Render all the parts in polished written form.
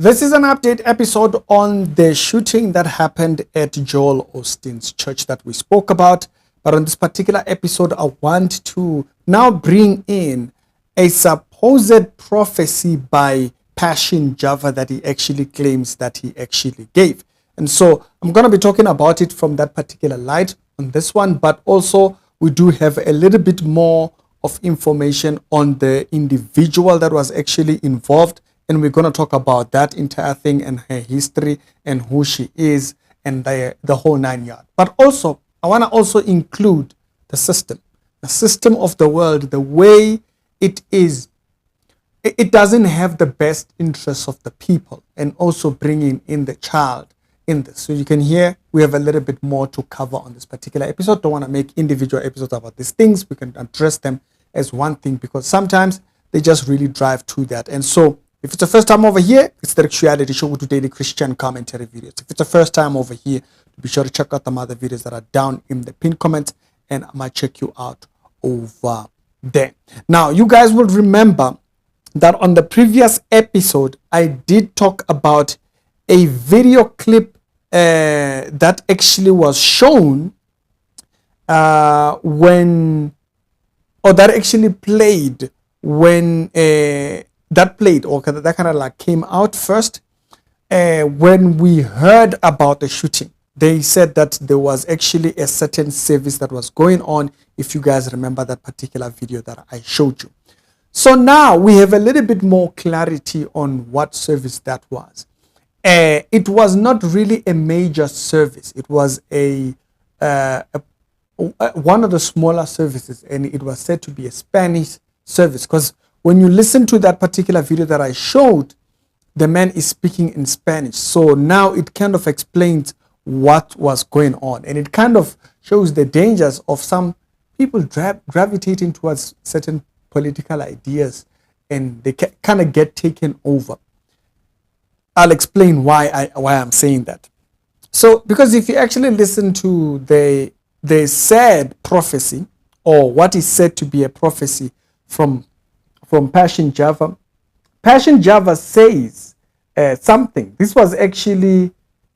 This is an update episode on the shooting that happened at Joel Osteen's church that we spoke about. But on this particular episode, I want to now bring in a supposed prophecy by Passion Java that he actually claims that he actually gave. And so I'm going to be talking about it from that particular light on this one, but also we do have a little bit more of information on the individual that was actually involved. And we're going to talk about that entire thing and her history and who she is and the whole 9 yards. But also, I want to also include the system of the world, the way it is. It doesn't have the best interests of the people, and also bringing in the child in this. So you can hear we have a little bit more to cover on this particular episode. Don't want to make individual episodes about these things. We can address them as one thing because sometimes they just really drive to that. And so if it's the first time over here, it's the Reality Show with daily Christian commentary videos. If it's the first time over here, be sure to check out the other videos that are down in the pinned comment, and I might check you out over there. Now, you guys will remember that on the previous episode, I did talk about a video clip that actually was shown that actually played when that kind of like came out first when we heard about the shooting. They said that there was actually a certain service that was going on, if you guys remember that particular video that I showed you. So now we have a little bit more clarity on what service that was. It was not really a major service. It was one of the smaller services, and it was said to be a Spanish service, because when you listen to that particular video that I showed, the man is speaking in Spanish. So now it kind of explains what was going on. And it kind of shows the dangers of some people gravitating towards certain political ideas, and they kind of get taken over. I'll explain why I'm saying that. So, because if you actually listen to the said prophecy, or what is said to be a prophecy from Passion Java. Passion Java says something. This was actually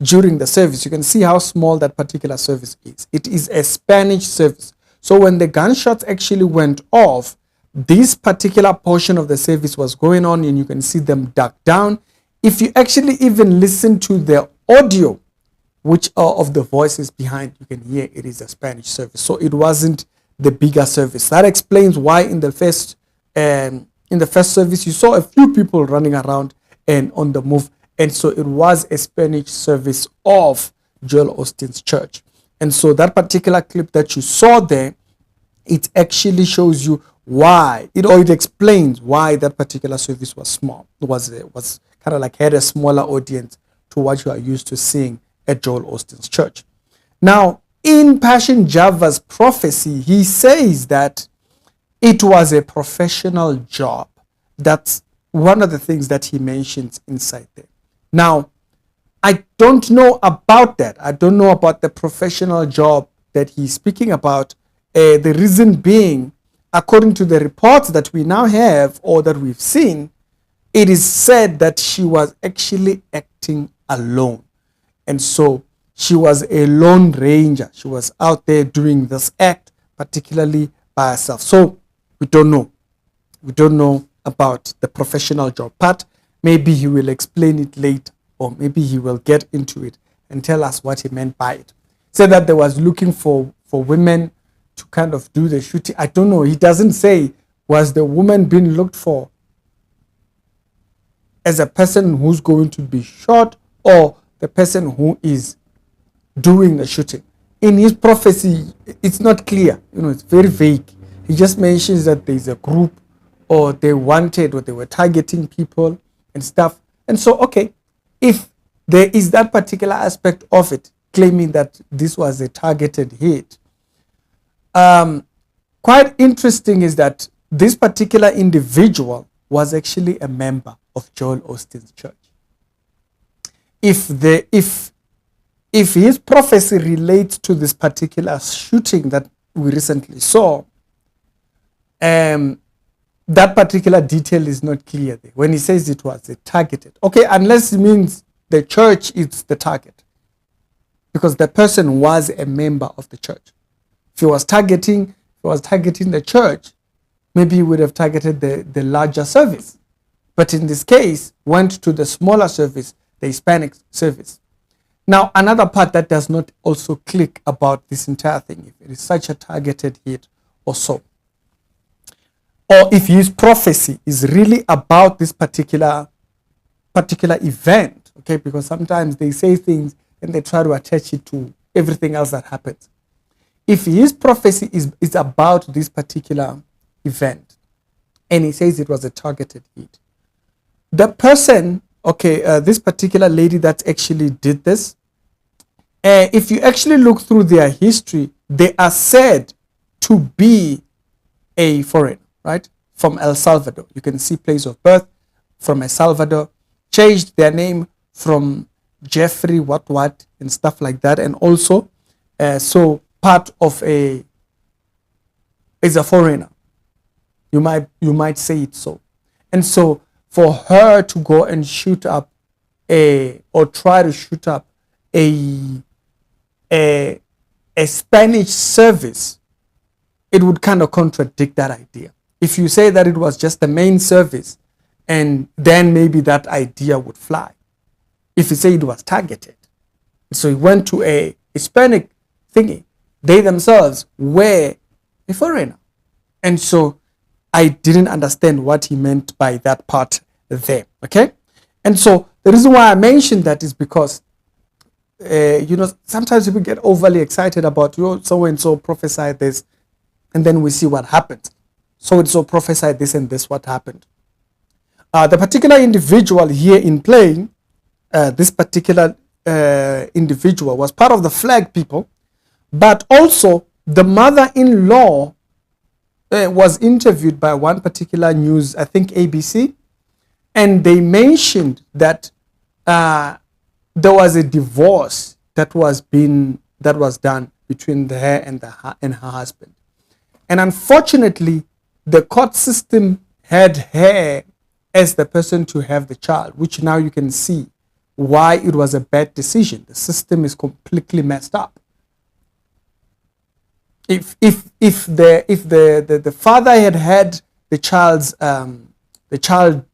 during the service. You can see how small that particular service is. It is a Spanish service. So when the gunshots actually went off, this particular portion of the service was going on, and you can see them duck down. If you actually even listen to the audio, which are of the voices behind, you can hear it is a Spanish service. So it wasn't the bigger service. That explains why in the first service you saw a few people running around and on the move, and so it was a Spanish service of Joel Osteen's church. And so that particular clip that you saw there, it actually shows you why it explains why that particular service was small. It was kind of like had a smaller audience to what you are used to seeing at Joel Osteen's church. Now, in Passion Java's prophecy, he says that it was a professional job. That's one of the things that he mentions inside there. Now, I don't know about that. I don't know about the professional job that he's speaking about. The reason being, according to the reports that we now have or that we've seen, it is said that she was actually acting alone. And so she was a lone ranger. She was out there doing this act, particularly by herself. So we don't know. We don't know about the professional job part. Maybe he will explain it later, or maybe he will get into it and tell us what he meant by it. Said that they was looking for women to kind of do the shooting. I don't know. He doesn't say, was the woman being looked for as a person who's going to be shot, or the person who is doing the shooting. In his prophecy, it's not clear. It's very vague. He just mentions that there's a group, or they wanted, or they were targeting people and stuff. And so, okay, if there is that particular aspect of it, claiming that this was a targeted hit, quite interesting is that this particular individual was actually a member of Joel Osteen's church. If his prophecy relates to this particular shooting that we recently saw, that particular detail is not clear there when he says it was targeted. Okay, unless it means the church is the target, because the person was a member of the church. If he was targeting the church, maybe he would have targeted the larger service. But in this case, went to the smaller service, the Hispanic service. Now, another part that does not also click about this entire thing, if it is such a targeted hit or so, or if his prophecy is really about this particular event, okay, because sometimes they say things and they try to attach it to everything else that happens. If his prophecy is about this particular event, and he says it was a targeted hit, the person, okay, this particular lady that actually did this, if you actually look through their history, they are said to be a foreigner, right? From El Salvador. You can see place of birth from El Salvador, changed their name from Jeffrey what and stuff like that, and also so part of is a foreigner. You might say it so. And so for her to go and shoot up or try to shoot up a Spanish service, it would kind of contradict that idea. If you say that it was just the main service, and then maybe that idea would fly. If you say it was targeted, so he went to a Hispanic thingy, they themselves were a foreigner. And so I didn't understand what he meant by that part there, okay? And so the reason why I mentioned that is because, sometimes people get overly excited about, so-and-so prophesied this, and then we see what happens. So-and-so prophesied this and this, what happened. The particular individual here in playing, this particular individual was part of the flag people, but also the mother-in-law was interviewed by one particular news, I think ABC, and they mentioned that there was a divorce that was done between her and her husband, and unfortunately, the court system had her as the person to have the child, which now you can see why it was a bad decision. The system is completely messed up. If the father had the child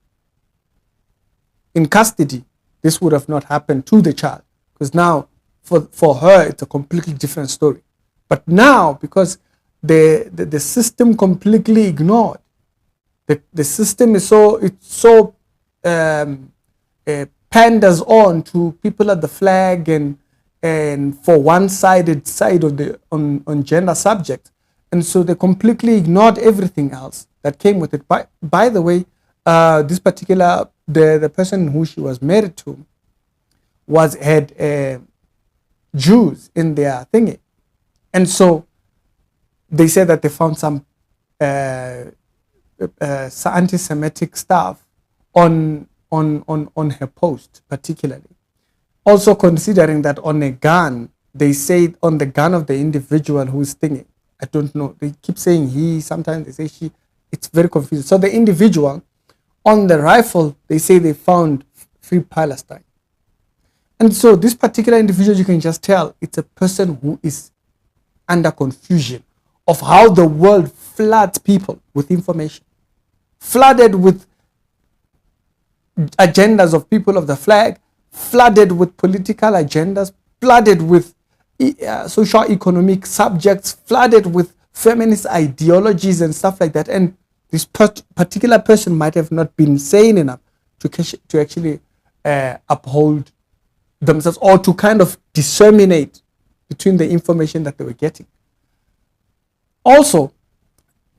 in custody, this would have not happened to the child, because now for her it's a completely different story. But now, because the system completely ignored, the system is so panders on to people at the flag and for one-sided side of on gender subject, and so they completely ignored everything else that came with it. By the way, this particular the person who she was married to had Jews in their thingy, and so they said that they found some anti-Semitic stuff on her post, particularly. Also considering that on a gun, they say on the gun of the individual who's thinking, I don't know, they keep saying he, sometimes they say she, it's very confusing. So the individual on the rifle, they say they found Free Palestine. And so this particular individual, you can just tell it's a person who is under confusion of how the world floods people with information, flooded with agendas of people of the flag, flooded with political agendas, flooded with social economic subjects, flooded with feminist ideologies and stuff like that. And this particular person might have not been sane enough to actually uphold themselves, or to kind of disseminate between the information that they were getting. Also,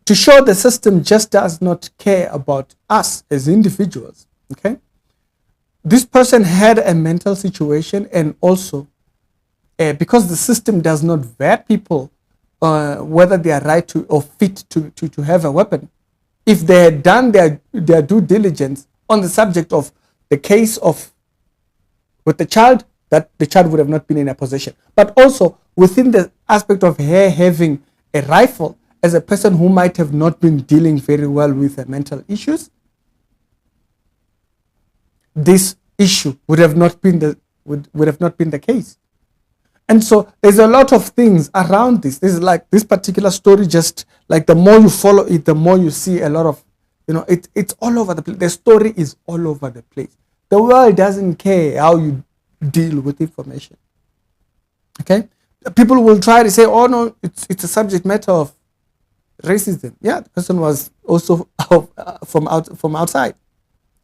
to show the system just does not care about us as individuals, okay? This person had a mental situation, and also because the system does not vet people whether they are right to or fit to have a weapon. If they had done their due diligence on the subject of the case of with the child, that the child would have not been in a possession. But also within the aspect of her having a rifle as a person who might have not been dealing very well with mental issues, this issue would have not been the case. And so there's a lot of things around this. This is like this particular story, just like the more you follow it, the more you see a lot of, it's all over the place. The story is all over the place. The world doesn't care how you deal with information. Okay? People will try to say, oh no, it's a subject matter of racism. Yeah, the person was also from outside.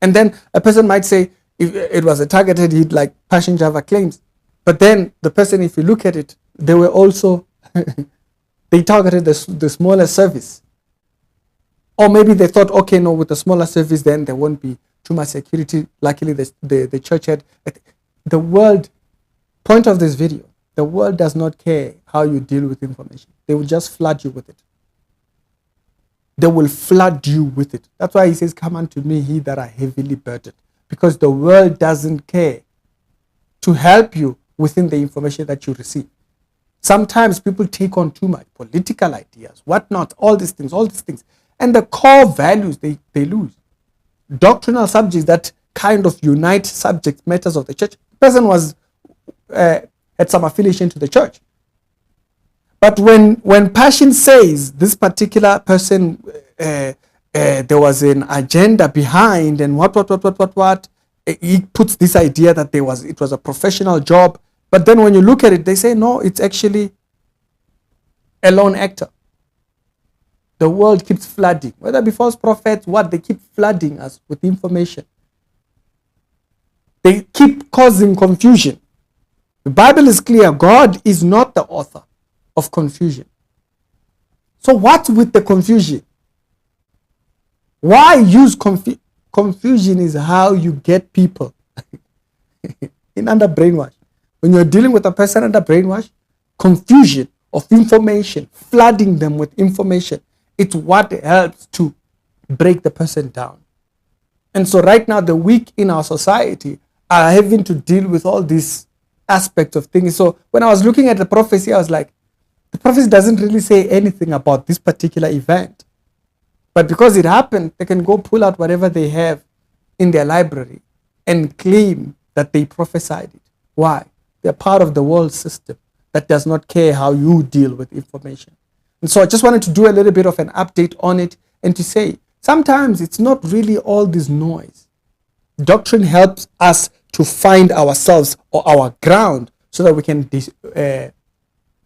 And then a person might say, if it was a targeted hit like Passion Java claims, but then the person, if you look at it, they were also, they targeted the smaller service. Or maybe they thought, okay, no, with the smaller service, then there won't be too much security. Luckily, the church had, the world, point of this video, the world does not care how you deal with information. They will just flood you with it. They will flood you with it. That's why he says, come unto me, ye that are heavily burdened. Because the world doesn't care to help you within the information that you receive. Sometimes people take on too much, political ideas, whatnot, all these things. And the core values, they lose. Doctrinal subjects that kind of unite subject matters of the church. The person had some affiliation to the church. But when Passion says this particular person, there was an agenda behind and what, he puts this idea that it was a professional job. But then when you look at it, they say, no, it's actually a lone actor. The world keeps flooding, whether be false prophets, they keep flooding us with information. They keep causing confusion. The Bible is clear. God is not the author of confusion. So what's with the confusion? Why use confusion? Confusion is how you get people under brainwash. When you're dealing with a person under brainwash, confusion of information, flooding them with information, it's what helps to break the person down. And so right now, the weak in our society are having to deal with all these aspects of things. So when I was looking at the prophecy, I was like, the prophecy doesn't really say anything about this particular event. But because it happened, they can go pull out whatever they have in their library and claim that they prophesied it. Why? They're part of the world system that does not care how you deal with information. And so I just wanted to do a little bit of an update on it and to say, sometimes it's not really all this noise. Doctrine helps us to find ourselves or our ground so that we can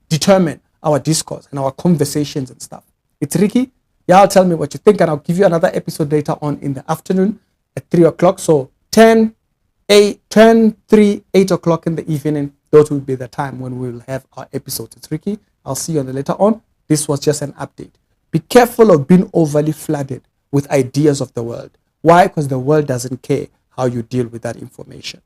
determine our discourse and our conversations and stuff. It's Ricky. Y'all tell me what you think, and I'll give you another episode later on in the afternoon at 3 o'clock. So 10, 3, 8 o'clock in the evening, those will be the time when we will have our episodes. It's Ricky. I'll see you on the later on. This was just an update. Be careful of being overly flooded with ideas of the world. Why? Because the world doesn't care how you deal with that information.